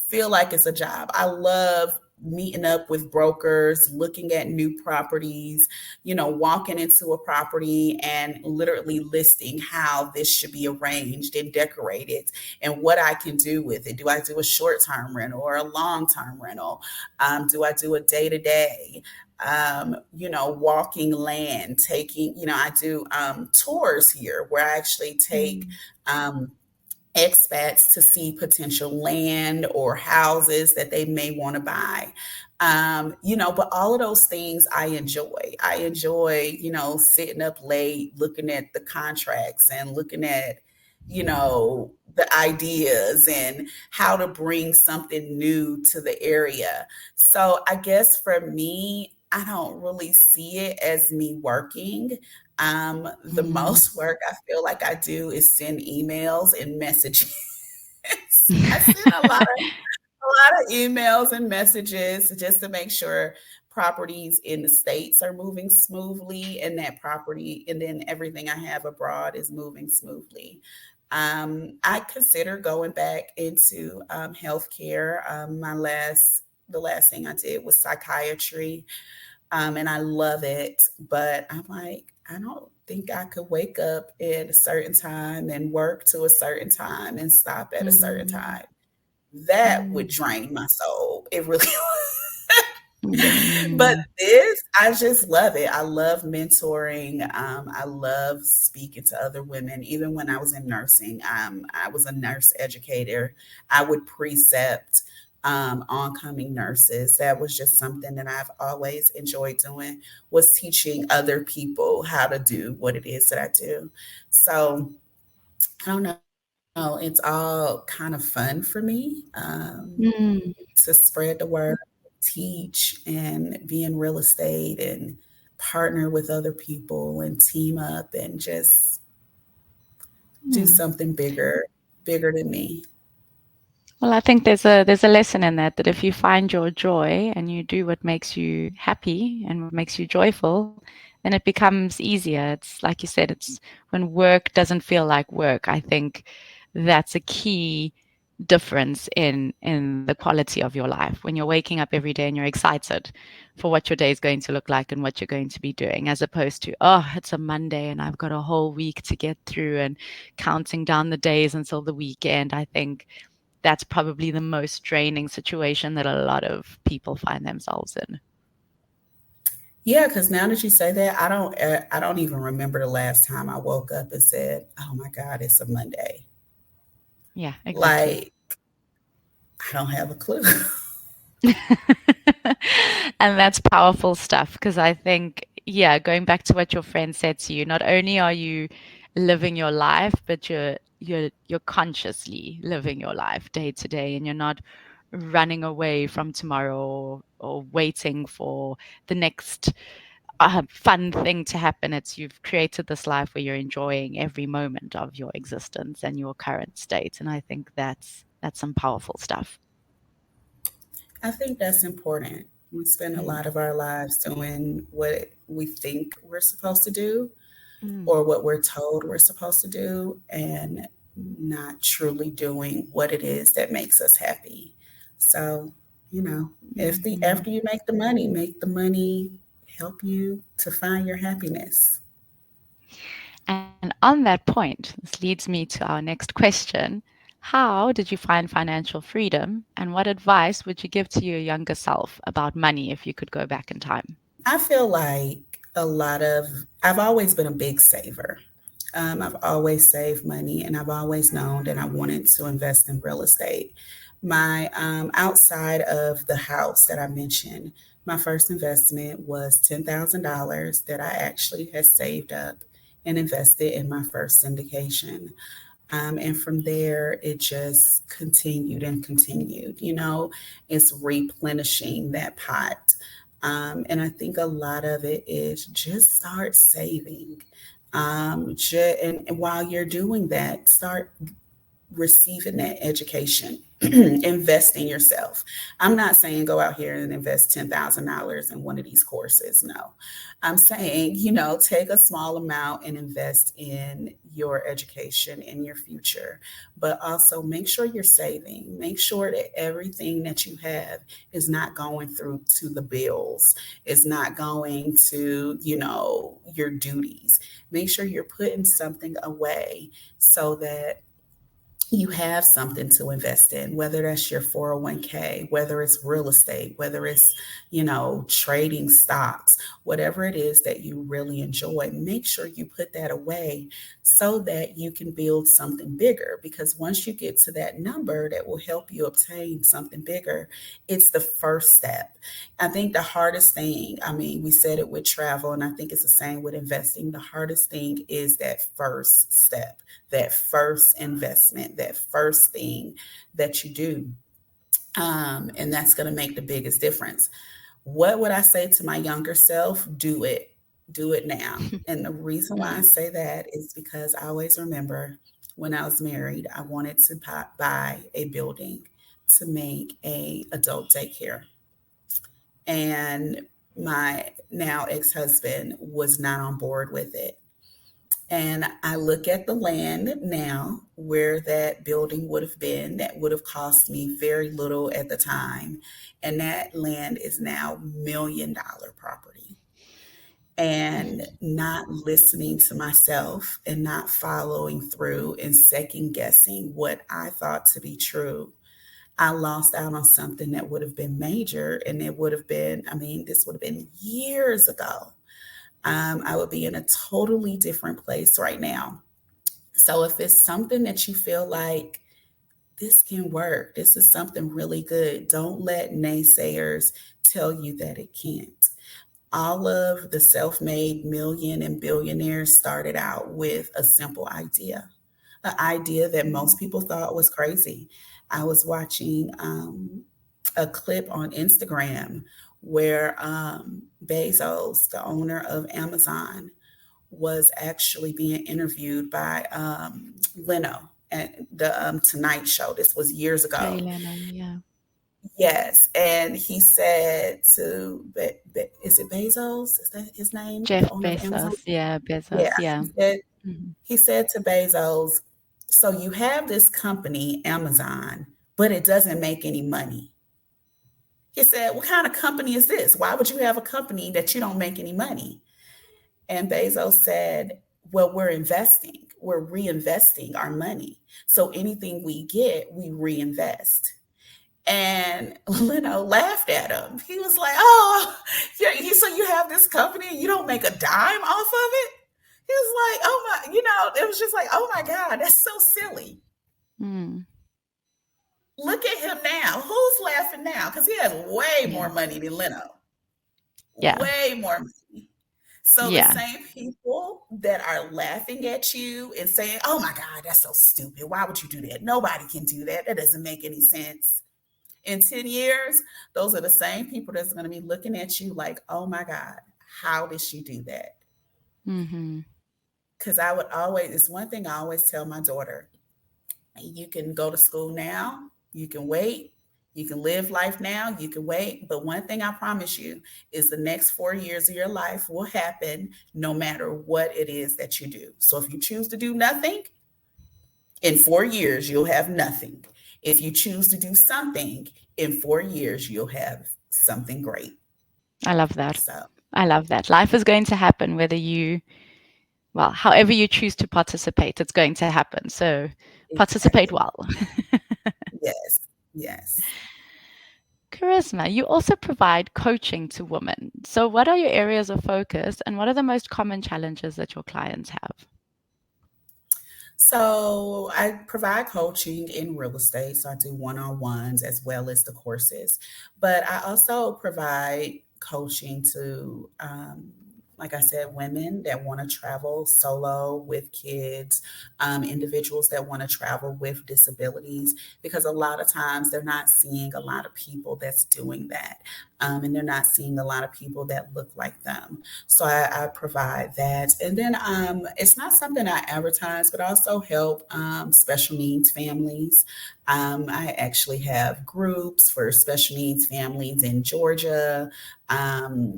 feel like it's a job. I love meeting up with brokers, looking at new properties, walking into a property and literally listing how this should be arranged and decorated and what I can do with it. Do I do a short term rental or a long term rental? Do I do a day to day? Walking land, taking, I do tours here where I actually take Mm, um, expats to see potential land or houses that they may want to buy. But all of those things I enjoy. I enjoy, sitting up late, looking at the contracts and looking at, the ideas and how to bring something new to the area. So I guess for me, I don't really see it as me working. The mm. most work I feel like I do is send emails and messages. I send a lot of emails and messages just to make sure properties in the states are moving smoothly and that property and then everything I have abroad is moving smoothly. I consider going back into healthcare. The last thing I did was psychiatry, and I love it. But I'm like, I don't think I could wake up at a certain time and work to a certain time and stop at a certain Mm, time. That would mm, drain my soul. It really but mm, this, I just love it. I love mentoring. I love speaking to other women. Even when I was in nursing, I was a nurse educator. I would precept oncoming nurses. That was just something that I've always enjoyed doing, was teaching other people how to do what it is that I do. So I don't know. It's all kind of fun for me. mm, To spread the word, teach, and be in real estate and partner with other people and team up and just do mm. something bigger than me. Well, I think there's a lesson in that that if you find your joy and you do what makes you happy and what makes you joyful, then it becomes easier. It's like you said, it's when work doesn't feel like work. I think that's a key difference in the quality of your life when you're waking up every day and you're excited for what your day is going to look like and what you're going to be doing, as opposed to, oh, it's a Monday and I've got a whole week to get through and counting down the days until the weekend. I think that's probably the most draining situation that a lot of people find themselves in. Yeah, because now that you say that, I don't even remember the last time I woke up and said, "Oh my God, it's a Monday." Yeah, exactly. Like I don't have a clue. And that's powerful stuff because I think, yeah, going back to what your friend said to you, not only are you living your life, but you're consciously living your life day to day, and you're not running away from tomorrow or waiting for the next fun thing to happen. It's you've created this life where you're enjoying every moment of your existence and your current state, and I think that's some powerful stuff. I think that's important. We spend a Mm. lot of our lives doing what we think we're supposed to do Mm. or what we're told we're supposed to do and not truly doing what it is that makes us happy. So, if the Mhm. after you make the money help you to find your happiness. And on that point, this leads me to our next question. How did you find financial freedom, and what advice would you give to your younger self about money if you could go back in time? I feel like I've always been a big saver. I've always saved money and I've always known that I wanted to invest in real estate. My outside of the house that I mentioned, my first investment was $10,000 that I actually had saved up and invested in my first syndication. And from there, it just continued and continued. It's replenishing that pot. And I think a lot of it is just start saving. And while you're doing that, start receiving that education. Invest in yourself. I'm not saying go out here and invest $10,000 in one of these courses. No, I'm saying, take a small amount and invest in your education and your future, but also make sure you're saving. Make sure that everything that you have is not going through to the bills, is not going to, your duties. Make sure you're putting something away so that you have something to invest in, whether that's your 401k, whether it's real estate, whether it's, trading stocks, whatever it is that you really enjoy, make sure you put that away so that you can build something bigger. Because once you get to that number that will help you obtain something bigger, it's the first step. I think the hardest thing, I mean, we said it with travel, and I think it's the same with investing. The hardest thing is that first step, that first investment, that first thing that you do. And that's going to make the biggest difference. What would I say to my younger self? Do it. Do it now. And the reason why I Mm, say that is because I always remember when I was married, I wanted to buy a building to make a adult daycare. And my now ex-husband was not on board with it. And I look at the land now where that building would have been, that would have cost me very little at the time. And that land is now $1 million property. And mm. not listening to myself and not following through and second guessing what I thought to be true, I lost out on something that would have been major. And it would have been, I mean, this would have been years ago. I would be in a totally different place right now. So if it's something that you feel like this can work, this is something really good, don't let naysayers tell you that it can't. All of the self made million and billionaires started out with a simple idea, an idea that most people thought was crazy. I was watching a clip on Instagram where Bezos, the owner of Amazon, was actually being interviewed by Leno at the Tonight Show. This was years Jay ago. Leno, yeah. Yes, and he said to, is it Bezos? Is that his name? The Jeff owner of Amazon? Bezos, yeah, Yeah, Bezos, yeah. Mhm. he said to Bezos, "So you have this company, Amazon, but it doesn't make any money." He said, "What kind of company is this? Why would you have a company that you don't make any money?" And Bezos said, "Well, we're investing, we're reinvesting our money. So anything we get, we reinvest." And Leno laughed at him. He was like, "Oh, so you have this company and you don't make a dime off of it?" He was like, "Oh my, it was just like, oh my God, that's so silly." Mm, Look at him now. Who's laughing now? Because he has way yeah, more money than Leno. yeah, Way more money. So the yeah. same people that are laughing at you and saying, "Oh my God, that's so stupid. Why would you do that? Nobody can do that. That doesn't make any sense." In 10 years, those are the same people that's going to be looking at you like, "Oh my God, how did she do that?" Mhm. Because I would always, it's one thing I always tell my daughter: you can go to school now, you can wait, you can live life now, you can wait. But one thing I promise you is the next 4 years of your life will happen no matter what it is that you do. So if you choose to do nothing, in 4 years, you'll have nothing. If you choose to do something, in 4 years, you'll have something great. I love that. So, I love that. Life is going to happen whether you, well, however you choose to participate, it's going to happen. So participate exactly. well. Yes. Yes. Charisma, you also provide coaching to women. So what are your areas of focus and what are the most common challenges that your clients have? So I provide coaching in real estate. So I do one-on-ones as well as the courses. But I also provide coaching to like I said, women that want to travel solo with kids, individuals that want to travel with disabilities, because a lot of times they're not seeing a lot of people that's doing that. And they're not seeing a lot of people that look like them. So I provide that. And then it's not something I advertise, but I also help special needs families. I actually have groups for special needs families in Georgia,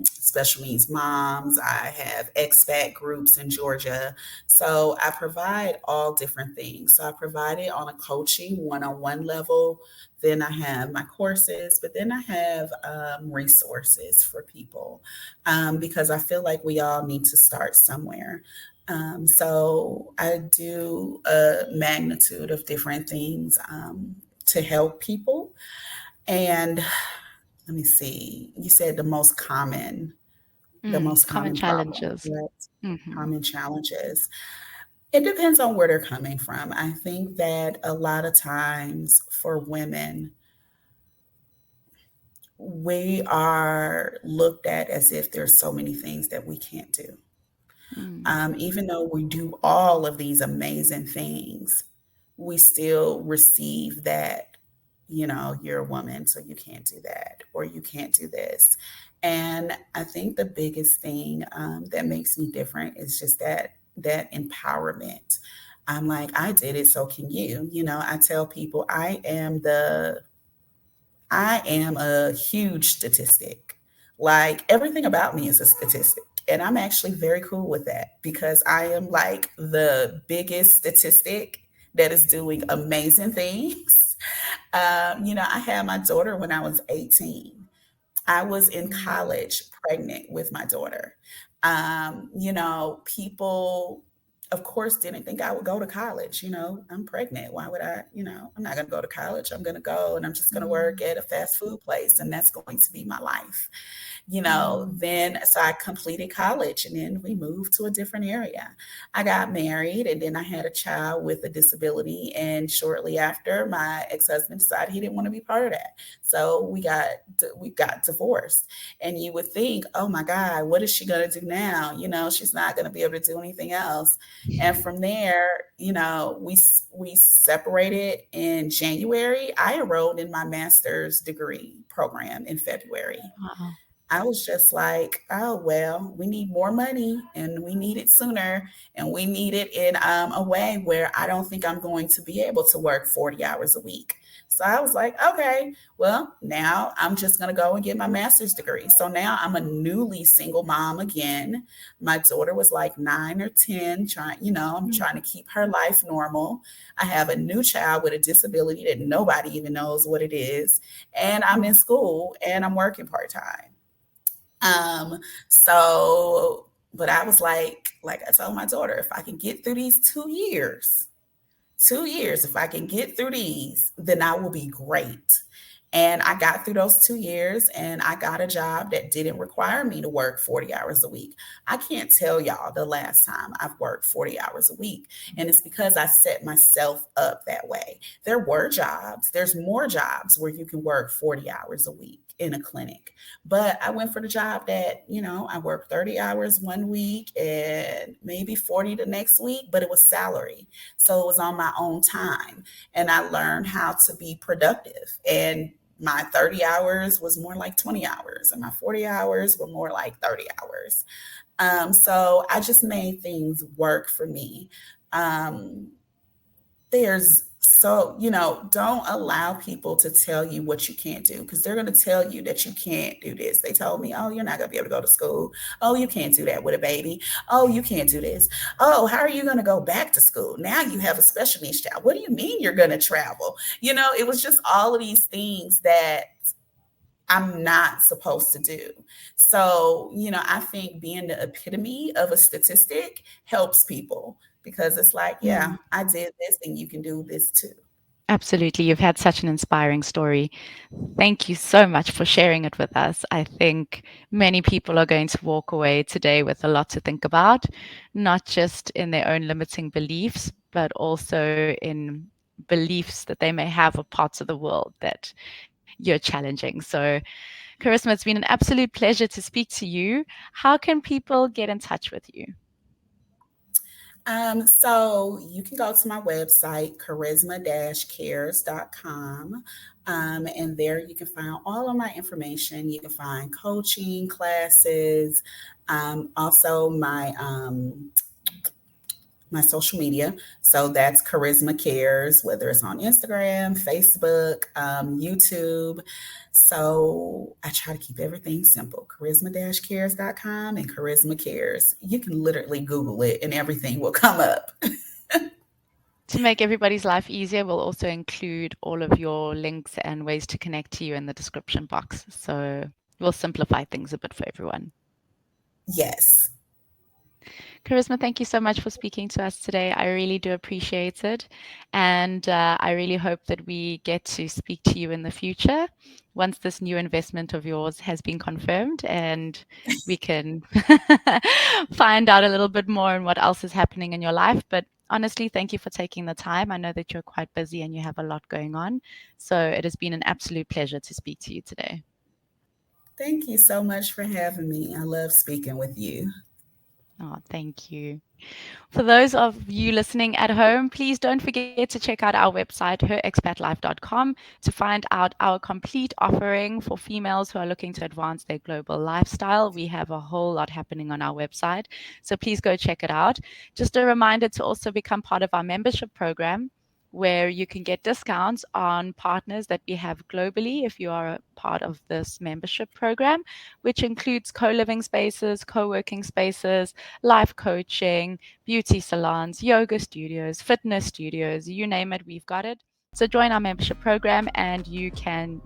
special needs moms. I have expat groups in Georgia. So I provide all different things. So I provide it on a coaching one on one level. Then I have my courses, but then I have resources for people because I feel like we all need to start somewhere. So I do a magnitude of different things to help people. And let me see, you said the most Common common problem, challenges. correct? Hmm. Common challenges. It depends on where they're coming from. I think that a lot of times for women, we are looked at as if there's so many things that we can't do. Mm, Even though we do all of these amazing things, we still receive that, you're a woman, so you can't do that, or you can't do this. And I think the biggest thing that makes me different is just that empowerment. I'm like, I did it, so can you. I tell people I am a huge statistic. Like everything about me is a statistic. And I'm actually very cool with that because I am like the biggest statistic that is doing amazing things. I had my daughter when I was 18. I was in mm, college pregnant with my daughter. People, of course, didn't think I would go to college. I'm pregnant. Why would I? I'm not going to go to college. I'm going to go and I'm just going to work mm, at a fast food place, and that's going to be my life. mm, Then so I completed college and then we moved to a different area. I got married and then I had a child with a disability. And shortly after, my ex-husband decided he didn't want to be part of that. So we got divorced. And you would think, oh my God, what is she gonna do now? She's not gonna be able to do anything else. And from there, we separated in January. I enrolled in my master's degree program in February. wow. I was just like, oh, well, we need more money and we need it sooner. And we need it in a way where I don't think I'm going to be able to work 40 hours a week. So I was like, okay, well, now I'm just going to go and get my master's degree. So now I'm a newly single mom again. My daughter was like 9 or 10, I'm Mm, trying to keep her life normal. I have a new child with a disability that nobody even knows what it is. And I'm in mm, school and I'm working part time. Um, but I was like I told my daughter, if I can get through these 2 years, 2 years, if I can get through these, then I will be great. And I got through those 2 years and I got a job that didn't require me to work 40 hours a week. I can't tell y'all the last time I've worked 40 hours a week. And it's because I set myself up that way. There's more jobs where you can work 40 hours a week in a clinic. But I went for the job that, I worked 30 hours one week and maybe 40 the next week, but it was salary. So it was on my own time. And I learned how to be productive. And my 30 hours was more like 20 hours, and my 40 hours were more like 30 hours. So I just made things work for me. Um, there's so don't allow people to tell you what you can't do because they're going to tell you that you can't do this. They told me, oh, you're not going to be able to go to school. Oh, you can't do that with a baby. Oh, you can't do this. Oh, how are you going to go back to school now? You have a special needs child. What do you mean you're going to travel? It was just all of these things that I'm not supposed to do. So, I think being the epitome of a statistic helps people because it's like, yeah, mm. I did this and you can do this too. Absolutely. You've had such an inspiring story. Thank you so much for sharing it with us. I think many people are going to walk away today with a lot to think about, not just in their own limiting beliefs, but also in beliefs that they may have of parts of the world that you're challenging. So Charisma, it's been an absolute pleasure to speak to you. How can people get in touch with you? So you can go to my website, charisma-cares.com. And there you can find all of my information. You can find coaching classes, also my social media. So that's Charisma Cares, whether it's on Instagram, Facebook, YouTube. So I try to keep everything simple. Charisma-cares.com and Charisma Cares. You can literally Google it and everything will come up. To make everybody's life easier, we'll also include all of your links and ways to connect to you in the description box. So we'll simplify things a bit for everyone. Yes. Charisma, thank you so much for speaking to us today. I really do appreciate it. And I really hope that we get to speak to you in the future once this new investment of yours has been confirmed and we can find out a little bit more on what else is happening in your life. But honestly, thank you for taking the time. I know that you're quite busy and you have a lot going on. So it has been an absolute pleasure to speak to you today. Thank you so much for having me. I love speaking with you. Oh, thank you. For those of you listening at home, please don't forget to check out our website, herexpatlife.com, to find out our complete offering for females who are looking to advance their global lifestyle. We have a whole lot happening on our website, so please go check it out. Just a reminder to also become part of our membership program, where you can get discounts on partners that we have globally if you are a part of this membership program, which includes co-living spaces, co-working spaces, life coaching, beauty salons, yoga studios, fitness studios, you name it, we've got it. So join our membership program and you can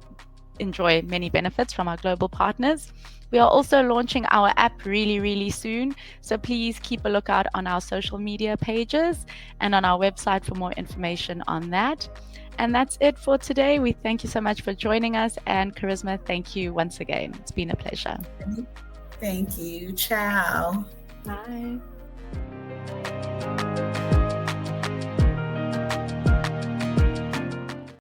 enjoy many benefits from our global partners. We are also launching our app really, really soon. So please keep a lookout on our social media pages and on our website for more information on that. And that's it for today. We thank you so much for joining us. And Charisma, thank you once again. It's been a pleasure. Thank you. Ciao. Bye.